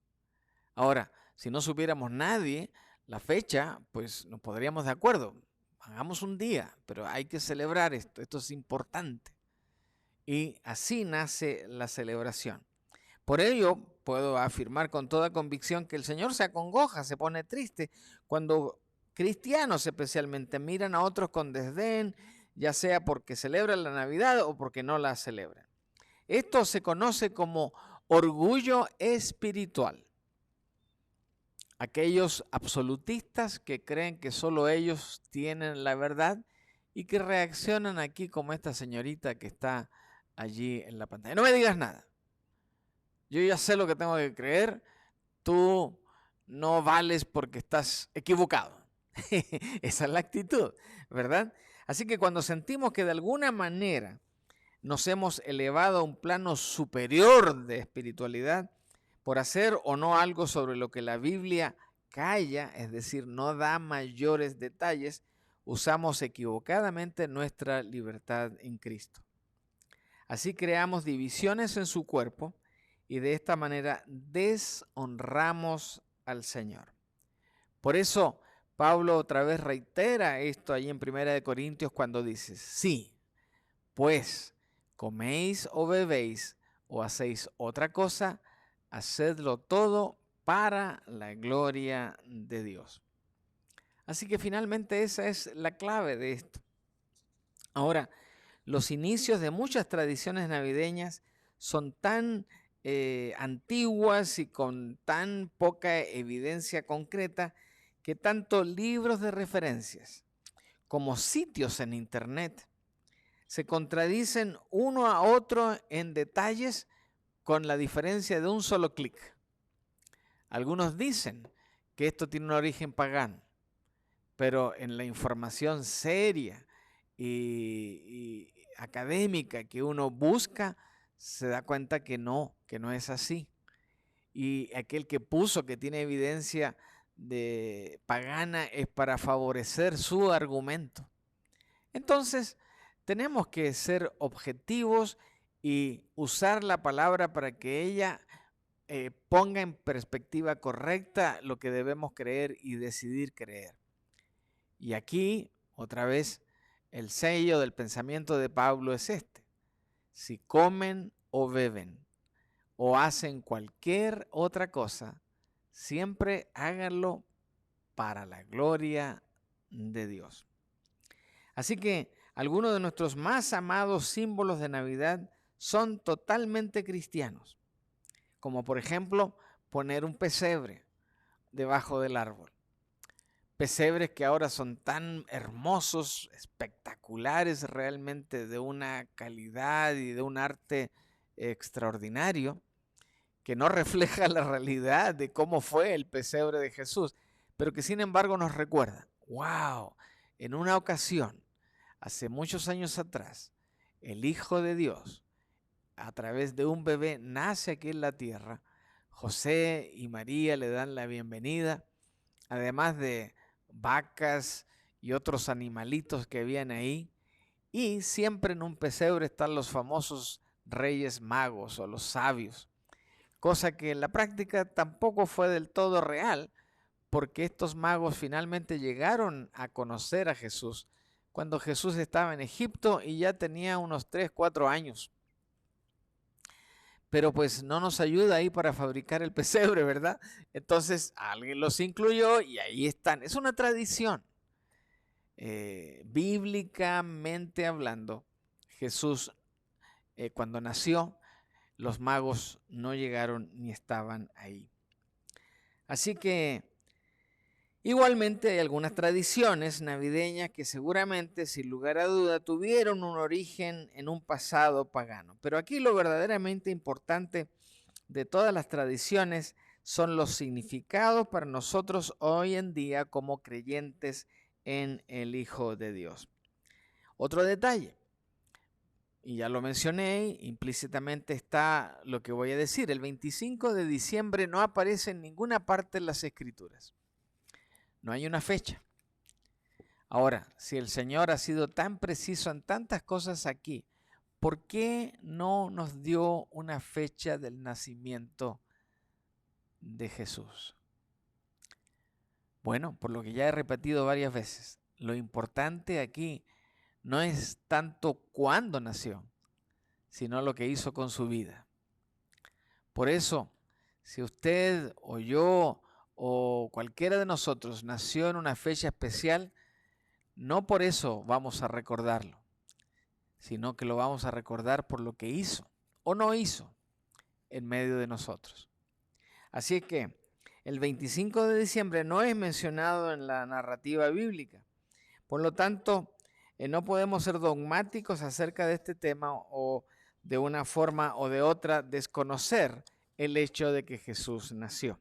Ahora, si no supiéramos nadie la fecha, pues nos podríamos de acuerdo. Hagamos un día, pero hay que celebrar esto. Esto es importante. Y así nace la celebración. Por ello, puedo afirmar con toda convicción que el Señor se acongoja, se pone triste cuando cristianos especialmente miran a otros con desdén, ya sea porque celebran la Navidad o porque no la celebran. Esto se conoce como orgullo espiritual. Aquellos absolutistas que creen que solo ellos tienen la verdad y que reaccionan aquí como esta señorita que está allí en la pantalla. No me digas nada. Yo ya sé lo que tengo que creer. Tú no vales porque estás equivocado. Esa es la actitud, ¿verdad? Así que cuando sentimos que de alguna manera nos hemos elevado a un plano superior de espiritualidad por hacer o no algo sobre lo que la Biblia calla, es decir, no da mayores detalles, usamos equivocadamente nuestra libertad en Cristo. Así creamos divisiones en su cuerpo y de esta manera deshonramos al Señor. Por eso Pablo otra vez reitera esto ahí en 1 Corintios cuando dice, sí, pues coméis o bebéis o hacéis otra cosa, hacedlo todo para la gloria de Dios. Así que finalmente esa es la clave de esto. Ahora, los inicios de muchas tradiciones navideñas son tan antiguas y con tan poca evidencia concreta que tanto libros de referencias como sitios en internet se contradicen uno a otro en detalles con la diferencia de un solo clic. Algunos dicen que esto tiene un origen pagano, pero en la información seria y académica que uno busca, se da cuenta que no es así. Y aquel que puso que tiene evidencia de pagana es para favorecer su argumento. Entonces, tenemos que ser objetivos y usar la palabra para que ella ponga en perspectiva correcta lo que debemos creer y decidir creer. Y aquí, otra vez, el sello del pensamiento de Pablo es este. Si comen o beben o hacen cualquier otra cosa, siempre háganlo para la gloria de Dios. Así que algunos de nuestros más amados símbolos de Navidad son totalmente cristianos, como por ejemplo poner un pesebre debajo del árbol. Pesebres que ahora son tan hermosos, espectaculares, realmente de una calidad y de un arte extraordinario, que no refleja la realidad de cómo fue el pesebre de Jesús, pero que sin embargo nos recuerda, wow, en una ocasión, hace muchos años atrás, el Hijo de Dios, a través de un bebé, nace aquí en la tierra. José y María le dan la bienvenida, además de vacas y otros animalitos que habían ahí. Y siempre en un pesebre están los famosos reyes magos o los sabios, cosa que en la práctica tampoco fue del todo real, porque estos magos finalmente llegaron a conocer a Jesús cuando Jesús estaba en Egipto y ya tenía unos 3, 4 años. Pero pues no nos ayuda ahí para fabricar el pesebre, ¿verdad? Entonces alguien los incluyó y ahí están. Es una tradición. Bíblicamente hablando, Jesús cuando nació, los magos no llegaron ni estaban ahí. Así que igualmente hay algunas tradiciones navideñas que seguramente, sin lugar a duda, tuvieron un origen en un pasado pagano. Pero aquí lo verdaderamente importante de todas las tradiciones son los significados para nosotros hoy en día como creyentes en el Hijo de Dios. Otro detalle, y ya lo mencioné, implícitamente está lo que voy a decir. El 25 de diciembre no aparece en ninguna parte en las Escrituras. No hay una fecha. Ahora, si el Señor ha sido tan preciso en tantas cosas aquí, ¿por qué no nos dio una fecha del nacimiento de Jesús? Bueno, por lo que ya he repetido varias veces, lo importante aquí no es tanto cuándo nació, sino lo que hizo con su vida. Por eso, si usted o yo o cualquiera de nosotros nació en una fecha especial, no por eso vamos a recordarlo, sino que lo vamos a recordar por lo que hizo o no hizo en medio de nosotros. Así es que el 25 de diciembre no es mencionado en la narrativa bíblica. Por lo tanto, no podemos ser dogmáticos acerca de este tema o de una forma o de otra desconocer el hecho de que Jesús nació.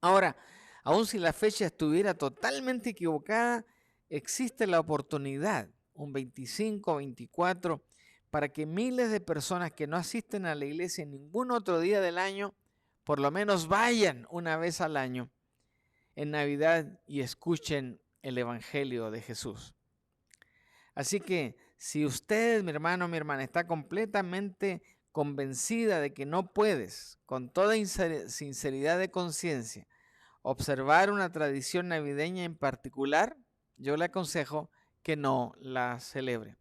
Ahora, aun si la fecha estuviera totalmente equivocada, existe la oportunidad, un 25, 24, para que miles de personas que no asisten a la iglesia en ningún otro día del año, por lo menos vayan una vez al año en Navidad y escuchen el Evangelio de Jesús. Así que si usted, mi hermano, mi hermana, está completamente convencida de que no puedes, con toda sinceridad de conciencia, observar una tradición navideña en particular, yo le aconsejo que no la celebre.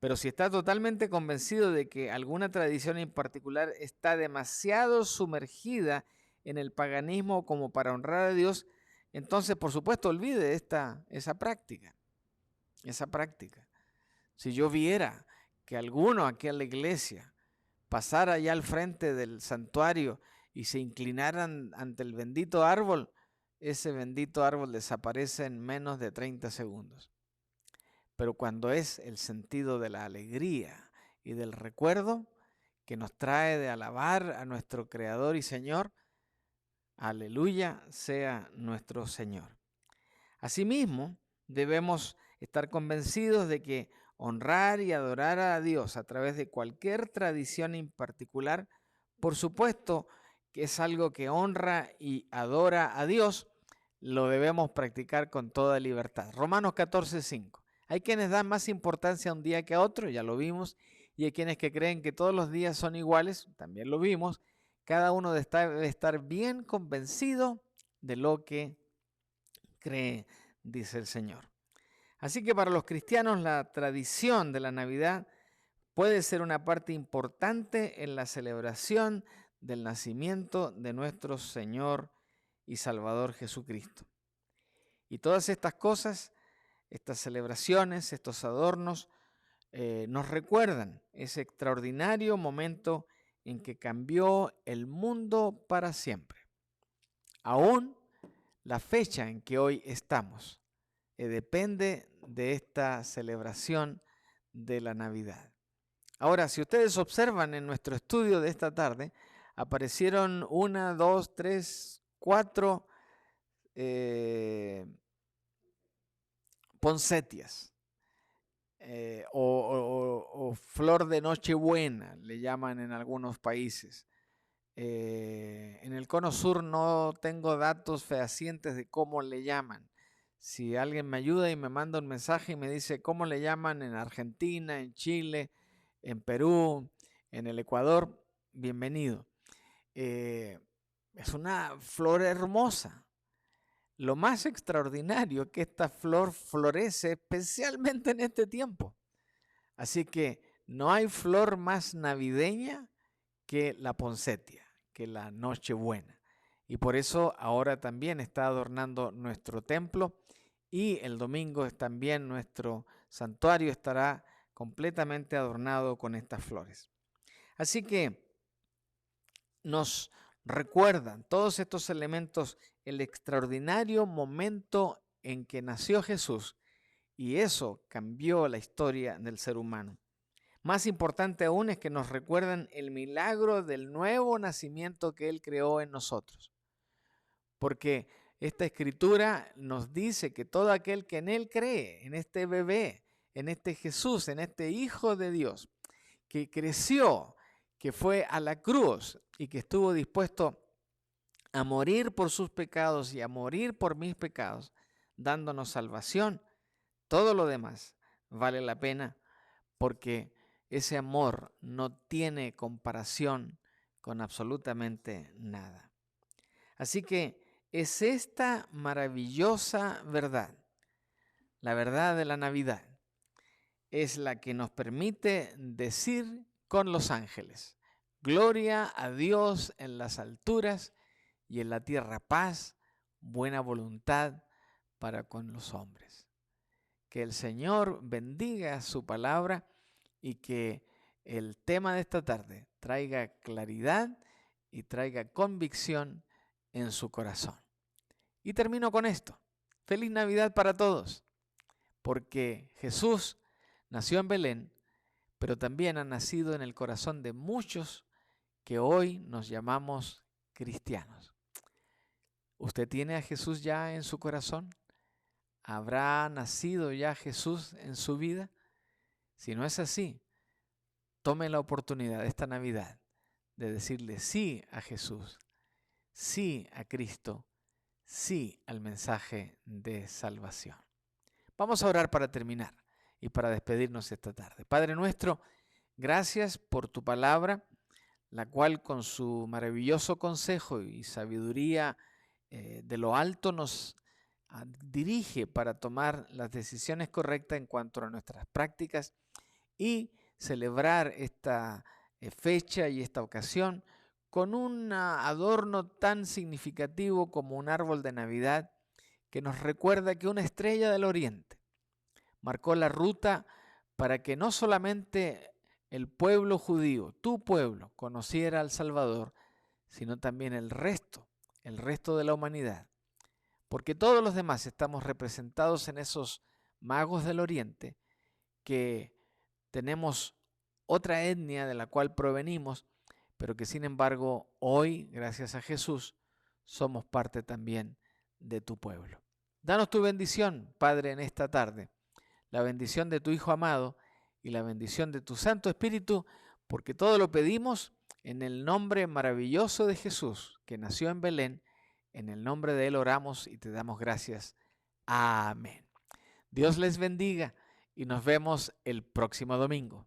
Pero si está totalmente convencido de que alguna tradición en particular está demasiado sumergida en el paganismo como para honrar a Dios, entonces por supuesto olvide esa práctica. Si yo viera que alguno aquí en la iglesia pasara allá al frente del santuario y se inclinaran ante el bendito árbol, ese bendito árbol desaparece en menos de 30 segundos. Pero cuando es el sentido de la alegría y del recuerdo que nos trae de alabar a nuestro Creador y Señor, aleluya sea nuestro Señor. Asimismo, debemos estar convencidos de que honrar y adorar a Dios a través de cualquier tradición en particular, por supuesto que es algo que honra y adora a Dios, lo debemos practicar con toda libertad. Romanos 14:5. Hay quienes dan más importancia a un día que a otro, ya lo vimos, y hay quienes que creen que todos los días son iguales, también lo vimos. Cada uno debe estar bien convencido de lo que cree, dice el Señor. Así que para los cristianos la tradición de la Navidad puede ser una parte importante en la celebración del nacimiento de nuestro Señor y Salvador Jesucristo. Y todas estas cosas, estas celebraciones, estos adornos, nos recuerdan ese extraordinario momento en que cambió el mundo para siempre. Aún la fecha en que hoy estamos depende de esta celebración de la Navidad. Ahora, si ustedes observan en nuestro estudio de esta tarde, aparecieron 1, 2, 3, 4 poncetias o flor de Nochebuena, le llaman en algunos países. En el Cono Sur no tengo datos fehacientes de cómo le llaman. Si alguien me ayuda y me manda un mensaje y me dice cómo le llaman en Argentina, en Chile, en Perú, en el Ecuador, bienvenido. Es una flor hermosa. Lo más extraordinario es que esta flor florece especialmente en este tiempo. Así que no hay flor más navideña que la poinsettia, que la Nochebuena. Y por eso ahora también está adornando nuestro templo y el domingo también nuestro santuario estará completamente adornado con estas flores. Así que nos recuerdan todos estos elementos el extraordinario momento en que nació Jesús y eso cambió la historia del ser humano. Más importante aún es que nos recuerdan el milagro del nuevo nacimiento que Él creó en nosotros. Porque esta escritura nos dice que todo aquel que en Él cree, en este bebé, en este Jesús, en este Hijo de Dios, que creció, que fue a la cruz y que estuvo dispuesto a morir por sus pecados y a morir por mis pecados, dándonos salvación, todo lo demás vale la pena porque ese amor no tiene comparación con absolutamente nada. Así que es esta maravillosa verdad, la verdad de la Navidad, es la que nos permite decir con los ángeles, Gloria a Dios en las alturas y en la tierra paz, buena voluntad para con los hombres. Que el Señor bendiga su palabra y que el tema de esta tarde traiga claridad y traiga convicción en su corazón. Y termino con esto. Feliz Navidad para todos, porque Jesús nació en Belén, pero también ha nacido en el corazón de muchos que hoy nos llamamos cristianos. ¿Usted tiene a Jesús ya en su corazón? ¿Habrá nacido ya Jesús en su vida? Si no es así, tome la oportunidad esta Navidad de decirle sí a Jesús, sí a Cristo, sí al mensaje de salvación. Vamos a orar para terminar y para despedirnos esta tarde. Padre nuestro, gracias por tu palabra, la cual con su maravilloso consejo y sabiduría de lo alto nos dirige para tomar las decisiones correctas en cuanto a nuestras prácticas y celebrar esta fecha y esta ocasión con un adorno tan significativo como un árbol de Navidad que nos recuerda que una estrella del oriente marcó la ruta para que no solamente el pueblo judío, tu pueblo, conociera al Salvador, sino también el resto de la humanidad. Porque todos los demás estamos representados en esos magos del oriente que tenemos otra etnia de la cual provenimos, pero que sin embargo hoy, gracias a Jesús, somos parte también de tu pueblo. Danos tu bendición, Padre, en esta tarde, la bendición de tu Hijo amado y la bendición de tu Santo Espíritu, porque todo lo pedimos en el nombre maravilloso de Jesús, que nació en Belén. En el nombre de Él oramos y te damos gracias. Amén. Dios les bendiga y nos vemos el próximo domingo.